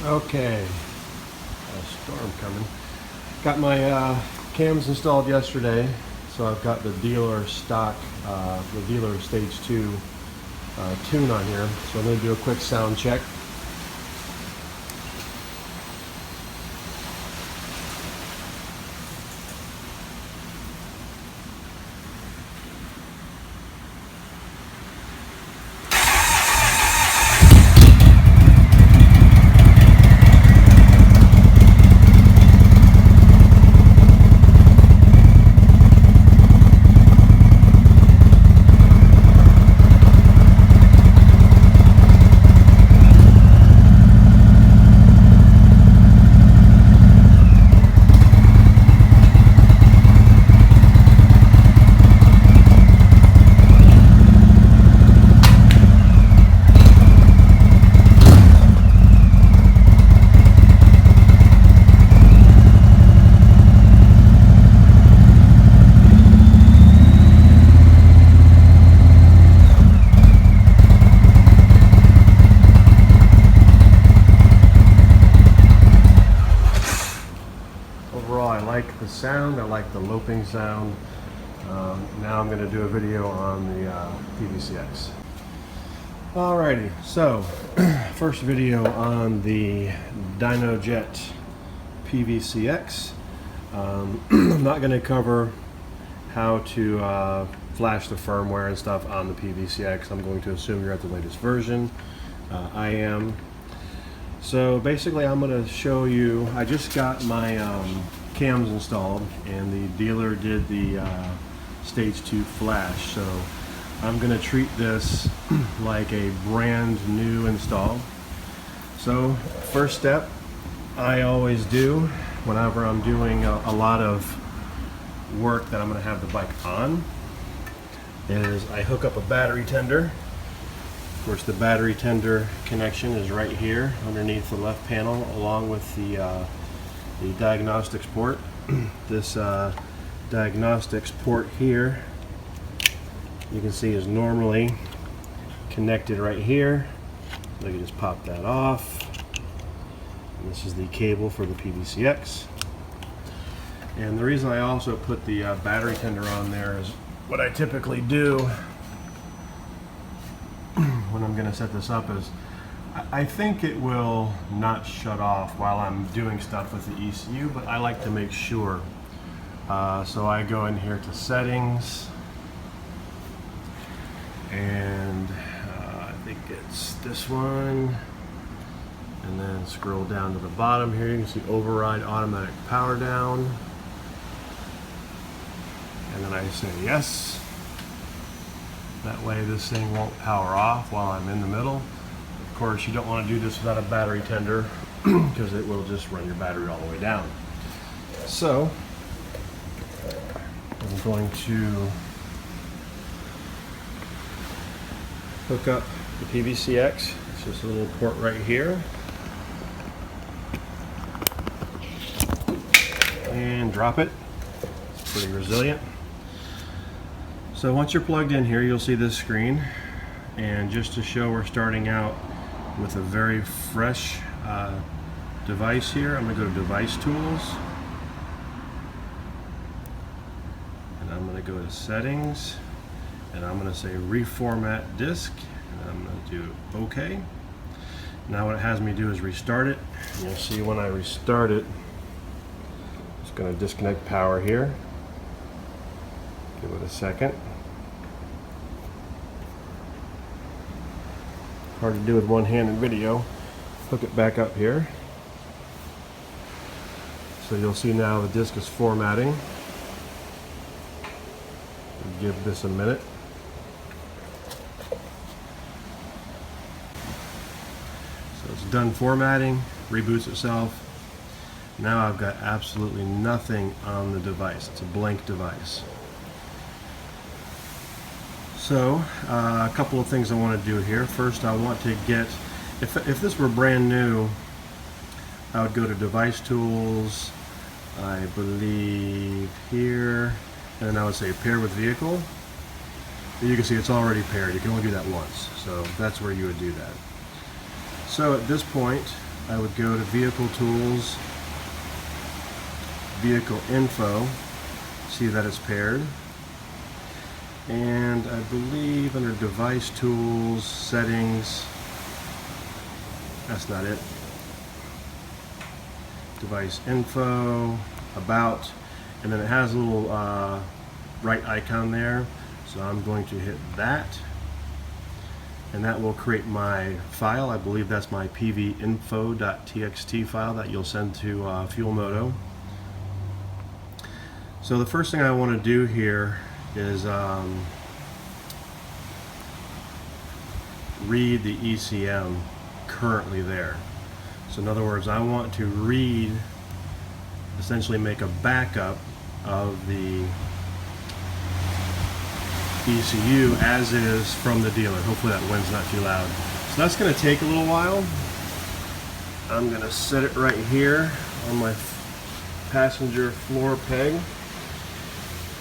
Okay, a storm coming. Got my cams installed yesterday, so I've got the dealer stock, the dealer stage 2 tune on here. So I'm going to do a quick sound check. Overall, I like the sound, I like the loping sound. Now I'm going to do a video on the PVCX. Alrighty, so first video on the Dynojet PVCX. I'm not going to cover how to flash the firmware and stuff on the PVCX. I'm going to assume you're at the latest version. I am. So basically I'm going to show you, I just got my cams installed and the dealer did the stage 2 flash, so I'm going to treat this like a brand new install. So first step I always do whenever I'm doing a lot of work that I'm going to have the bike on is I hook up a battery tender. Of course, the battery tender connection is right here underneath the left panel, along with the diagnostics port. This diagnostics port here, you can see, is normally connected right here. So you just pop that off. And this is the cable for the PVCX. And the reason I also put the battery tender on there is what I typically do when I'm going to set this up is I think it will not shut off while I'm doing stuff with the ECU, but I like to make sure. So I go in here to settings, and I think it's this one, and then scroll down to the bottom here. You can see override automatic power down, and then I say yes. That way this thing won't power off while I'm in the middle. Of course, you don't want to do this without a battery tender because it will just run your battery all the way down. So I'm going to hook up the PVCX. It's just a little port right here. And drop it. It's pretty resilient. So once you're plugged in here, you'll see this screen, and just to show we're starting out with a very fresh device here, I'm going to go to Device Tools, and I'm going to go to Settings, and I'm going to say Reformat Disk, and I'm going to do OK. Now what it has me do is restart it. And you'll see when I restart it, it's going to disconnect power here. Give it a second. Hard to do with one hand in video. Hook it back up here. So you'll see now the disk is formatting. Give this a minute. So it's done formatting, reboots itself. Now I've got absolutely nothing on the device. It's a blank device. So a couple of things I want to do here. First, I want to get, if this were brand new, I would go to Device Tools, I believe here, and then I would say Pair with Vehicle. You can see it's already paired. You can only do that once, so that's where you would do that. So at this point, I would go to Vehicle Tools, Vehicle Info, see that it's paired, and I believe under Device Tools, Settings, that's not it, Device Info, About, and then it has a little right icon there, so I'm going to hit that, and that will create my file. I believe that's my pvinfo.txt file that you'll send to FuelMoto. So the first thing I want to do here is read the ECM currently there. So in other words, I want to read, essentially make a backup of the ECU as is from the dealer. Hopefully that wind's not too loud. So that's going to take a little while. I'm going to set it right here on my passenger floor peg,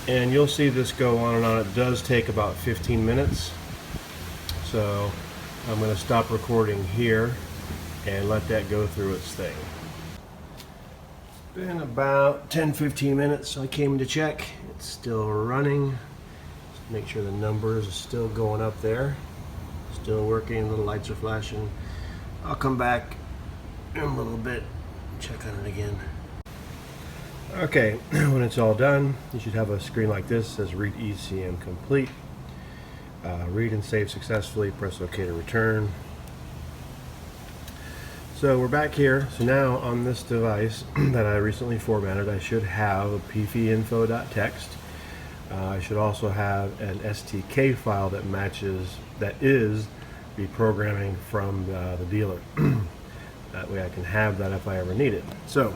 and you'll see this go on and on. It does take about 15 minutes. So I'm going to stop recording here and let that go through its thing. Been about 10-15 minutes. So I came to check. It's still running. Just make sure the numbers are still going up there. Still working. The lights are flashing. I'll come back in a little bit, check on it again. Okay, when it's all done, you should have a screen like this. It says read ECM complete. Read and save successfully. Press OK to return. So we're back here. So now on this device that I recently formatted, I should have a pvinfo.txt. I should also have an STK file that matches, that is the programming from the dealer. That way I can have that if I ever need it. So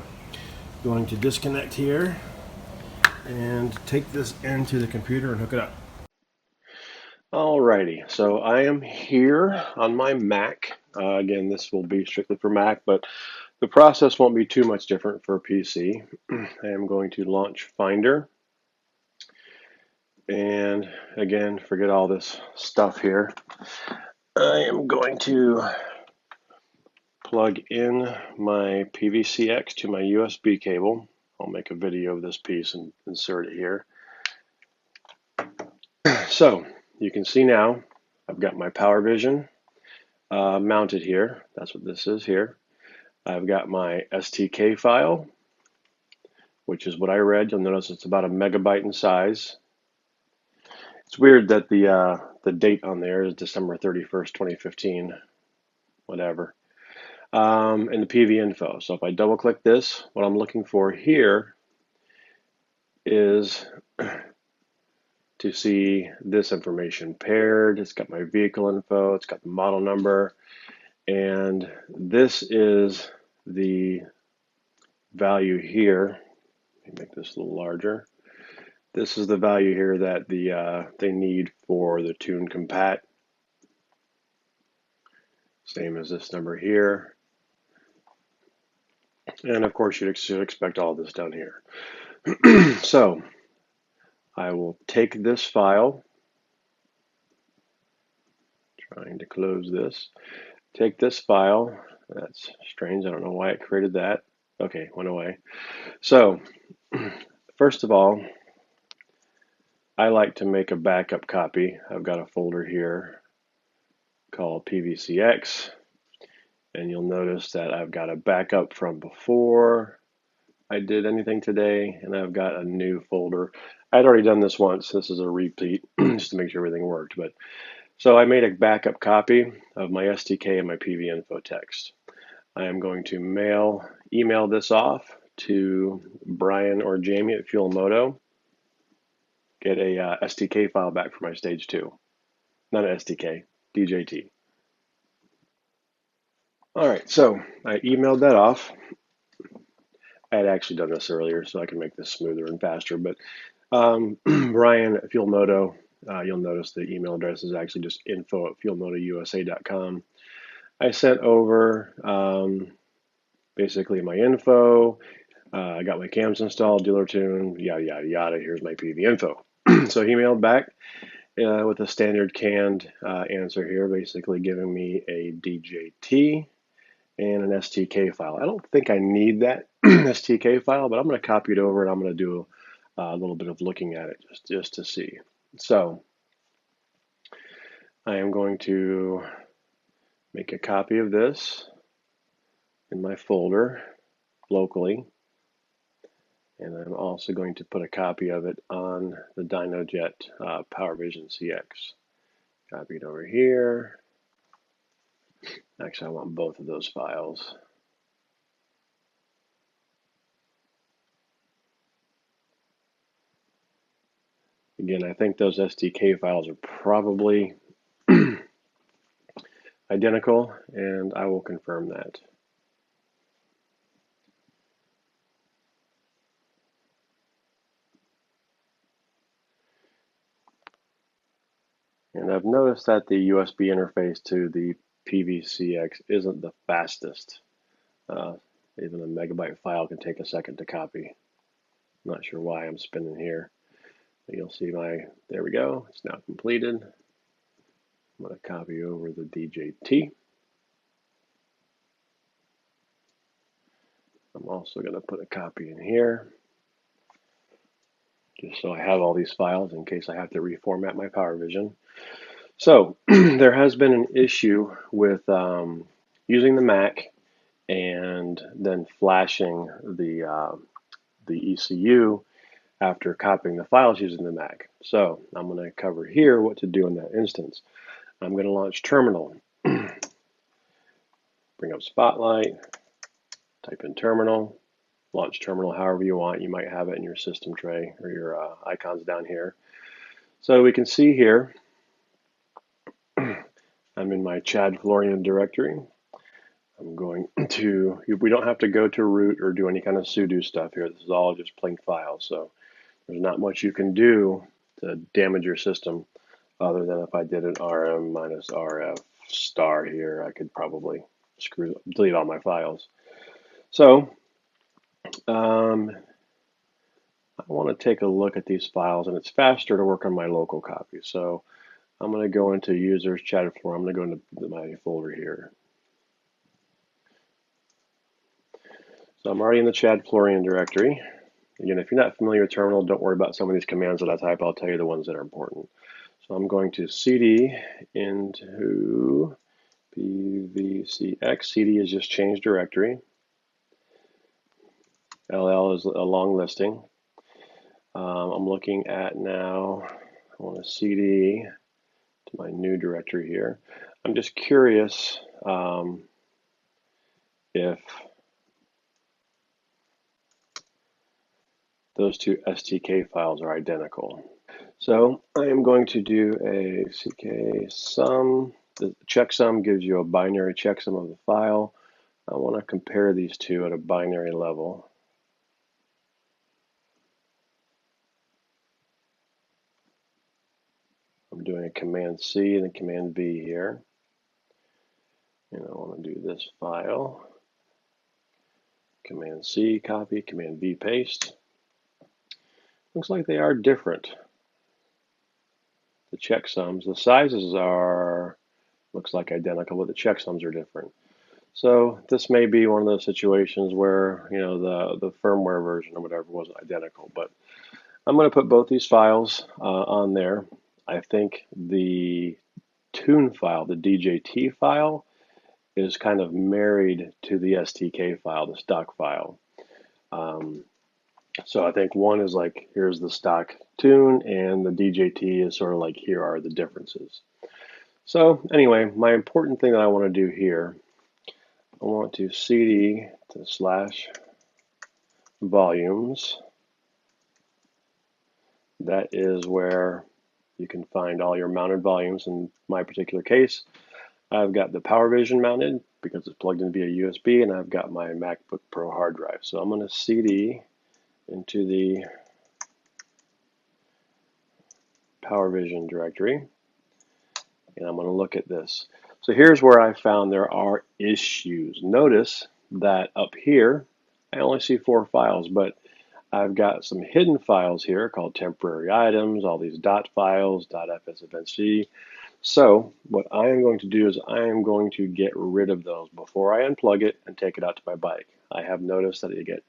going to disconnect here and take this into the computer and hook it up. Alrighty, so I am here on my Mac. Again, this will be strictly for Mac, but the process won't be too much different for PC. I am going to launch Finder. And again, forget all this stuff here. I am going to plug in my PVCX to my USB cable. I'll make a video of this piece and insert it here. So you can see now I've got my PowerVision mounted here. That's what this is here. I've got my STK file, which is what I read. You'll notice it's about 1 megabyte in size. It's weird that the date on there is December 31st, 2015, whatever. And the PV info. So if I double click this, what I'm looking for here is to see this information paired. It's got my vehicle info, it's got the model number, and this is the value here. Let me make this a little larger. This is the value here that they need for the tune compat. Same as this number here. And of course, you should expect all this down here. So I will take this file, trying to close this, take this file. That's strange, I don't know why it created that. Okay, went away. So first of all, I like to make a backup copy. I've got a folder here called PVCX, and you'll notice that I've got a backup from before I did anything today, and I've got a new folder. I'd already done this once. This is a repeat just to make sure everything worked. But so I made a backup copy of my STK and my PV info text. I am going to email this off to Brian or Jamie at FuelMoto. Get a STK file back for my stage 2. Not an STK, DJT. All right, so I emailed that off. I had actually done this earlier, so I can make this smoother and faster. But Brian at FuelMoto, you'll notice the email address is actually just info@fuelmotousa.com. I sent over basically my info. I got my cams installed, dealer tune, yada, yada, yada. Here's my PV info. So he mailed back with a standard canned answer here, basically giving me a DJT and an STK file. I don't think I need that STK file, but I'm going to copy it over and I'm going to do a little bit of looking at it just to see. So I am going to make a copy of this in my folder locally, and I'm also going to put a copy of it on the Dynojet PowerVision CX. Copy it over here. Actually, I want both of those files. Again, I think those SDK files are probably identical, and I will confirm that. And I've noticed that the USB interface to the PVCX isn't the fastest. Even a megabyte file can take a second to copy. I'm not sure why I'm spinning here. But you'll see there we go, it's now completed. I'm going to copy over the DJT. I'm also going to put a copy in here, just so I have all these files in case I have to reformat my PowerVision. So there has been an issue with using the Mac and then flashing the ECU after copying the files using the Mac. So I'm going to cover here what to do in that instance. I'm going to launch Terminal. Bring up Spotlight, type in Terminal, launch Terminal however you want. You might have it in your system tray or your icons down here. So we can see here, I'm in my Chad Florian directory. I'm going to, we don't have to go to root or do any kind of sudo stuff here. This is all just plain files. So there's not much you can do to damage your system other than if I did an rm minus rf star here, I could probably delete all my files. So I want to take a look at these files, and it's faster to work on my local copy. So I'm going to go into users, Chad Florian. I'm going to go into my folder here. So I'm already in the Chad Florian directory. Again, if you're not familiar with Terminal, don't worry about some of these commands that I type. I'll tell you the ones that are important. So I'm going to cd into PVCX. CD is just change directory. LL is a long listing. I'm looking at now, I want to CD to my new directory here. I'm just curious if those two STK files are identical. So I am going to do a Checksum. The checksum gives you a binary checksum of the file. I want to compare these two at a binary level. I'm doing a Command C and a Command V here. And I want to do this file. Command C, copy, Command V, paste. Looks like they are different. The checksums, the sizes are, looks like identical, but the checksums are different. So this may be one of those situations where, you know, the firmware version or whatever wasn't identical, but I'm going to put both these files on there. I think the tune file, the DJT file, is kind of married to the STK file, the stock file. So I think one is like, here's the stock tune, and the DJT is sort of like, here are the differences. So anyway, my important thing that I want to do here, I want to cd to /volumes. That is where you can find all your mounted volumes. In my particular case, I've got the PowerVision mounted because it's plugged in via USB, and I've got my MacBook Pro hard drive. So I'm going to cd into the PowerVision directory, and I'm going to look at this. So here's where I found there are issues. Notice that up here, I only see 4 files, but I've got some hidden files here called temporary items, all these dot files, .fsfnc. So what I am going to do is I am going to get rid of those before I unplug it and take it out to my bike. I have noticed that you get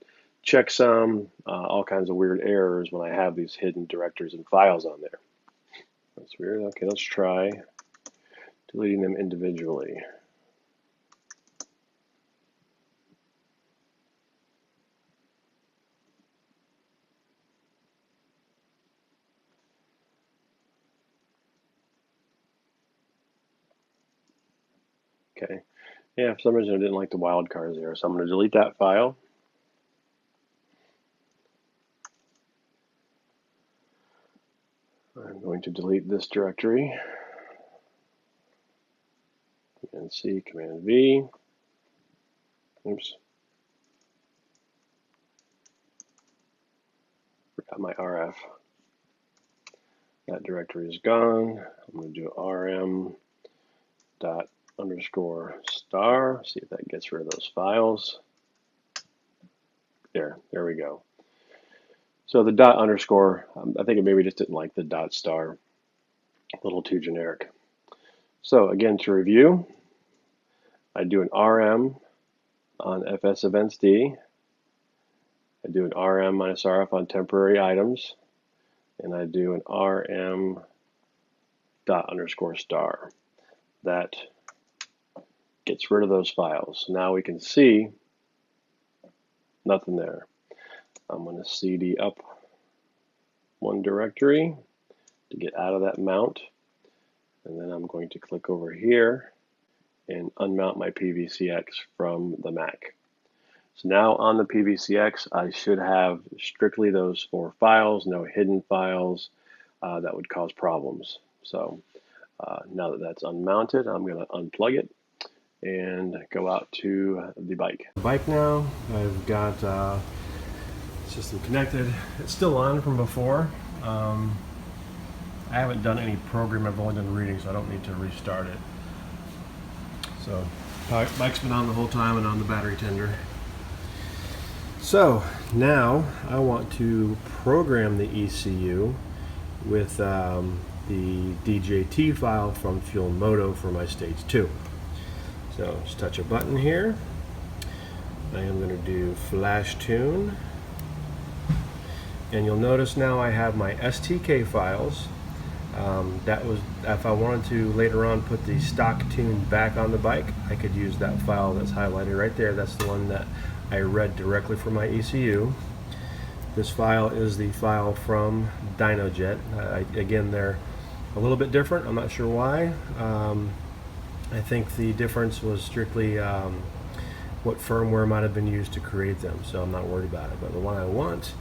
checksum, all kinds of weird errors when I have these hidden directories and files on there. That's weird. Okay, let's try deleting them individually. Okay. Yeah, for some reason I didn't like the wildcards there, so I'm going to delete that file. I'm going to delete this directory. Command C, Command V. Oops. Forgot my RF. That directory is gone. I'm going to do rm dot underscore star. See if that gets rid of those files. There we go. So the dot underscore, I think it maybe just didn't like the dot star. A little too generic. So again, to review, I do an RM on FS Events D. I do an RM minus RF on temporary items. And I do an RM dot underscore star. That gets rid of those files. Now we can see nothing there. I'm going to CD up one directory to get out of that mount. And then I'm going to click over here and unmount my PVCX from the Mac. So now on the PVCX, I should have strictly those 4 files, no hidden files that would cause problems. So now that that's unmounted, I'm going to unplug it and go out to the bike. Bike now, I've got system connected. It's still on from before. I haven't done any program, I've only done reading, so I don't need to restart it. So bike's been on the whole time and on the battery tender. So now I want to program the ECU with the DJT file from Fuel Moto for my stage 2. So just touch a button here. I am going to do flash tune. And you'll notice now I have my STK files. That was, if I wanted to later on put the stock tune back on the bike, I could use that file that's highlighted right there. That's the one that I read directly from my ECU. This file is the file from Dynojet. Again, they're a little bit different. I'm not sure why. I think the difference was strictly what firmware might have been used to create them, so I'm not worried about it. But the one I want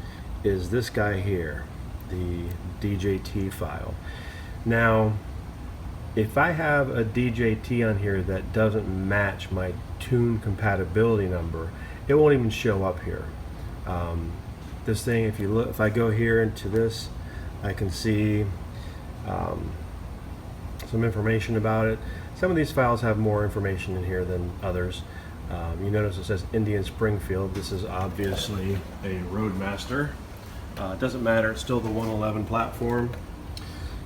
is this guy here, the DJT file. Now, if I have a DJT on here that doesn't match my tune compatibility number, it won't even show up here. This thing, if you look, if I go here into this, I can see some information about it. Some of these files have more information in here than others. You notice it says Indian Springfield. This is obviously a Roadmaster. It doesn't matter, it's still the 111 platform.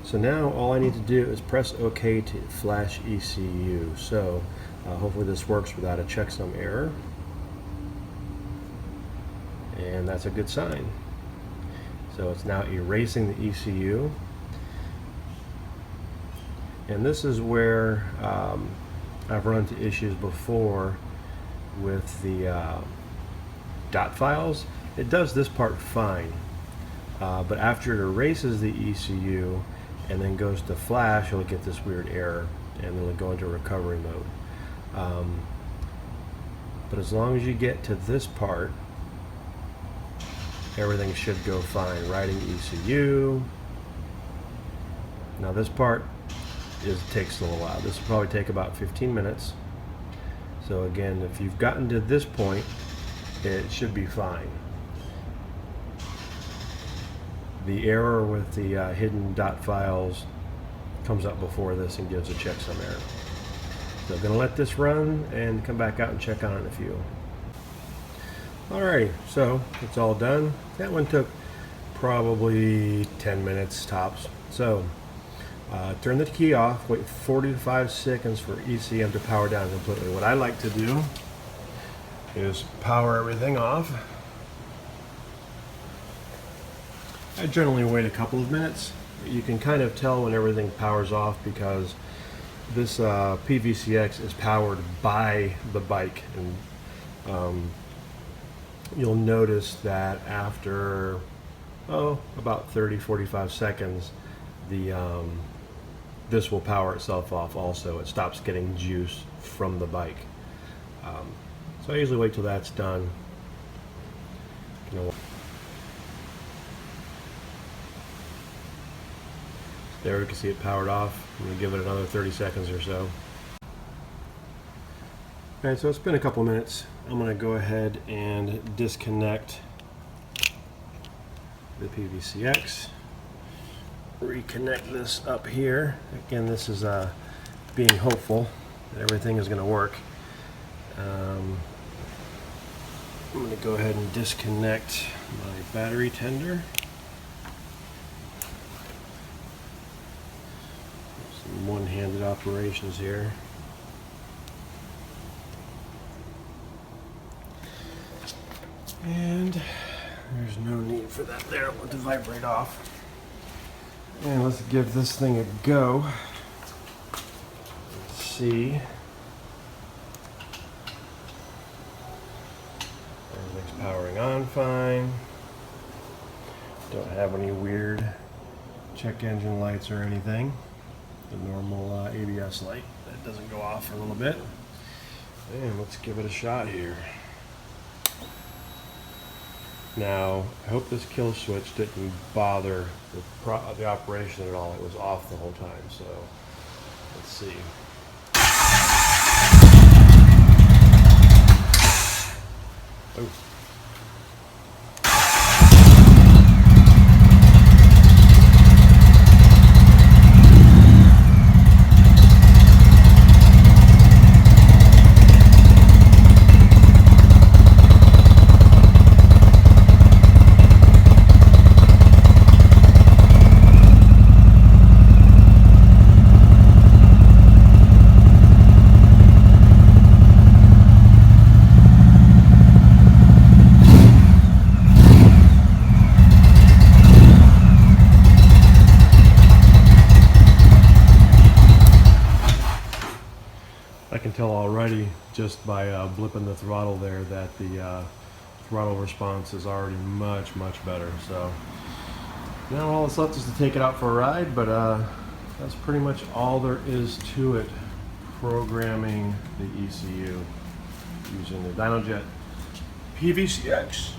So now all I need to do is press OK to flash ECU. So hopefully this works without a checksum error. And that's a good sign. So it's now erasing the ECU. And this is where I've run into issues before with the dot files. It does this part fine, but after it erases the ECU and then goes to flash, you'll get this weird error and then it'll go into recovery mode. But as long as you get to this part, everything should go fine. Writing ECU. Now this part takes a little while. This will probably take about 15 minutes. So again, if you've gotten to this point, it should be fine. The error with the hidden dot files comes up before this and gives a checksum error. So I'm going to let this run and come back out and check on it in a few. Alrighty, so it's all done. That one took probably 10 minutes tops. So Turn the key off, wait 45 seconds for ECM to power down completely. What I like to do is power everything off. I generally wait a couple of minutes. You can kind of tell when everything powers off because this PVCX is powered by the bike, and you'll notice that after about 30-45 seconds this will power itself off also. It stops getting juice from the bike. So I usually wait till that's done. There we can see it powered off. I'm going to give it another 30 seconds or so. Alright, so it's been a couple minutes. I'm going to go ahead and disconnect the PVCX. Reconnect this up here. Again, this is being hopeful that everything is going to work. I'm going to go ahead and disconnect my battery tender. Some one-handed operations here. And there's no need for that there. Let it vibrate off. And let's give this thing a go. Let's see. Everything's powering on fine. Don't have any weird check engine lights or anything. The normal ABS light that doesn't go off for a little bit. And let's give it a shot here. Now, I hope this kill switch didn't bother the operation at all. It was off the whole time, so let's see. Oh. I can tell already just by blipping the throttle there that the throttle response is already much better. So now all that's left is to take it out for a ride, but that's pretty much all there is to it, programming the ECU using the Dynojet PVCX.